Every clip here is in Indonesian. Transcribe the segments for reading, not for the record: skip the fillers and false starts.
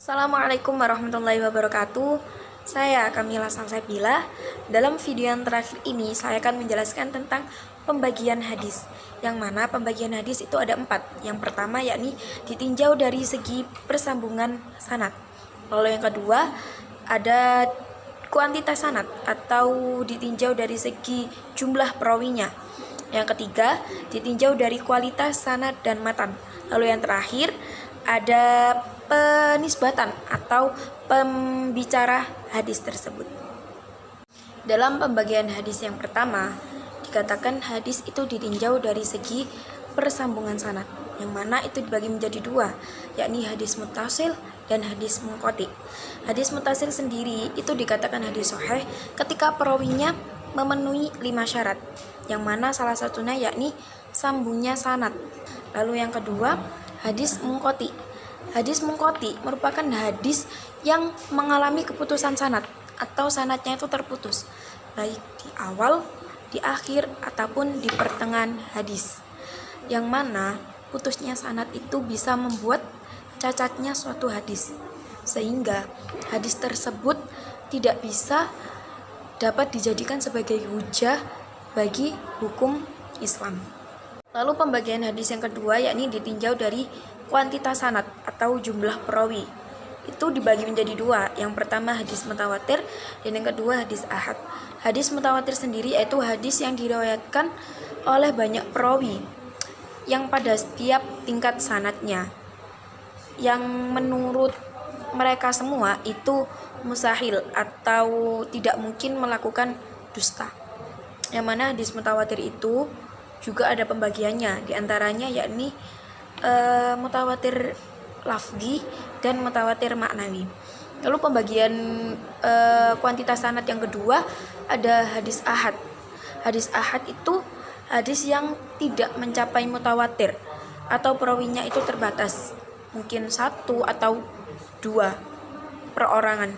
Assalamualaikum warahmatullahi wabarakatuh. Saya Kamila Salsabila. Dalam video yang terakhir ini saya akan menjelaskan tentang pembagian hadis, yang mana pembagian hadis itu ada 4. Yang pertama yakni ditinjau dari segi persambungan sanad. Lalu yang kedua ada kuantitas sanad atau ditinjau dari segi jumlah perawinya. Yang ketiga ditinjau dari kualitas sanad dan matan. Lalu yang terakhir ada penisbatan atau pembicara hadis tersebut. Dalam pembagian hadis yang pertama, dikatakan hadis itu ditinjau dari segi persambungan sanad, yang mana itu dibagi menjadi 2, yakni hadis muttasil dan hadis munqati. Hadis muttasil sendiri itu dikatakan hadis sahih ketika perawinya memenuhi 5 syarat, yang mana salah satunya yakni sambungnya sanad. Lalu yang kedua, hadis munqati. Hadis munqati merupakan hadis yang mengalami keputusan sanad atau sanadnya itu terputus, baik di awal, di akhir, ataupun di pertengahan hadis, yang mana putusnya sanad itu bisa membuat cacatnya suatu hadis, sehingga hadis tersebut tidak bisa dapat dijadikan sebagai hujah bagi hukum Islam. Lalu pembagian hadis yang kedua yakni ditinjau dari kuantitas sanad atau jumlah perawi. Itu dibagi menjadi 2. Yang pertama hadis mutawatir dan yang kedua hadis ahad. Hadis mutawatir sendiri yaitu hadis yang diriwayatkan oleh banyak perawi yang pada setiap tingkat sanadnya, yang menurut mereka semua itu mustahil atau tidak mungkin melakukan dusta. Yang mana hadis mutawatir itu juga ada pembagiannya, diantaranya yakni mutawatir lafzi dan mutawatir maknawi. Lalu pembagian kuantitas sanad yang kedua ada hadis ahad. Hadis ahad itu hadis yang tidak mencapai mutawatir atau perawinya itu terbatas, mungkin 1 atau 2 perorangan.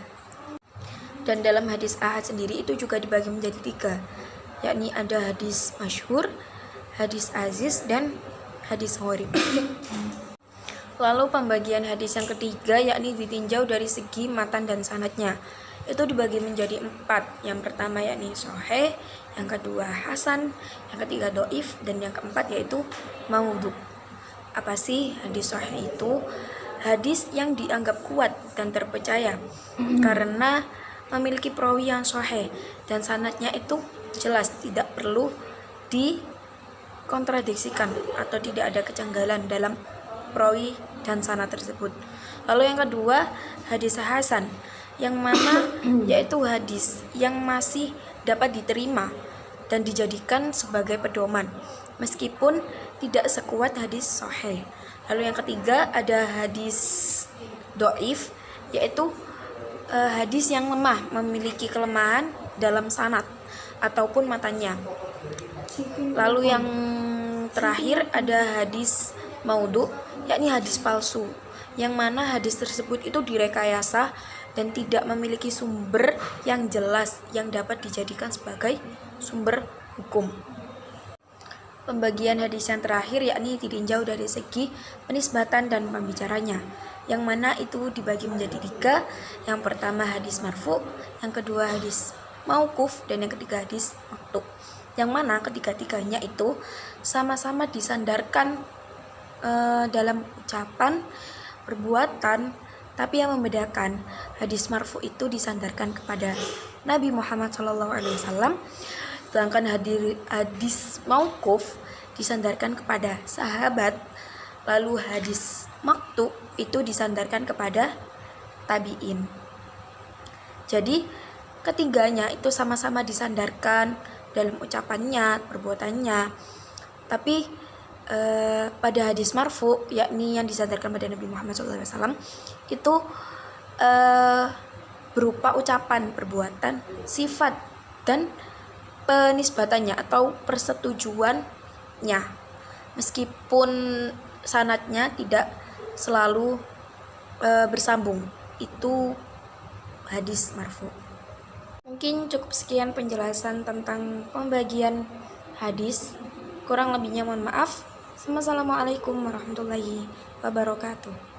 Dan dalam hadis ahad sendiri itu juga dibagi menjadi 3, yakni ada hadis masyhur, hadis aziz, dan hadis gharib. Lalu pembagian hadis yang ketiga yakni ditinjau dari segi matan dan sanadnya. Itu dibagi menjadi 4. Yang pertama yakni sahih, yang kedua hasan, yang ketiga dhaif, dan yang keempat yaitu maudhu. Apa sih hadis sahih itu? Hadis yang dianggap kuat dan terpercaya karena memiliki perawi yang sahih dan sanadnya itu jelas, tidak perlu dikontradiksikan atau tidak ada kejanggalan dalam perawi dan sanad tersebut. Lalu yang kedua hadis hasan, yang mana yaitu hadis yang masih dapat diterima dan dijadikan sebagai pedoman meskipun tidak sekuat hadis sahih. Lalu yang ketiga ada hadis dhaif, yaitu hadis yang lemah, memiliki kelemahan dalam sanad ataupun matanya. Lalu yang terakhir ada hadis maudhu, yakni hadis palsu, yang mana hadis tersebut itu direkayasa dan tidak memiliki sumber yang jelas yang dapat dijadikan sebagai sumber hukum. Pembagian hadis yang terakhir yakni ditinjau dari segi penisbatan dan pembicaranya, yang mana itu dibagi menjadi 3. Yang pertama hadis marfu, yang kedua hadis mauquf, dan yang ketiga hadis maqtu, yang mana ketiga-tiganya itu sama-sama disandarkan dalam ucapan, perbuatan, tapi yang membedakan hadis marfu itu disandarkan kepada Nabi Muhammad SAW, sedangkan hadis mauquf disandarkan kepada sahabat. Lalu hadis maqtu itu disandarkan kepada tabi'in. Jadi ketiganya itu sama-sama disandarkan dalam ucapannya, perbuatannya, tapi pada hadis marfu, yakni yang disandarkan pada Nabi Muhammad SAW, itu berupa ucapan, perbuatan, sifat, dan penisbatannya atau persetujuannya, meskipun sanadnya tidak selalu bersambung. Itu hadis marfu. Mungkin cukup sekian penjelasan tentang pembagian hadis. Kurang lebihnya mohon maaf. Wassalamualaikum warahmatullahi wabarakatuh.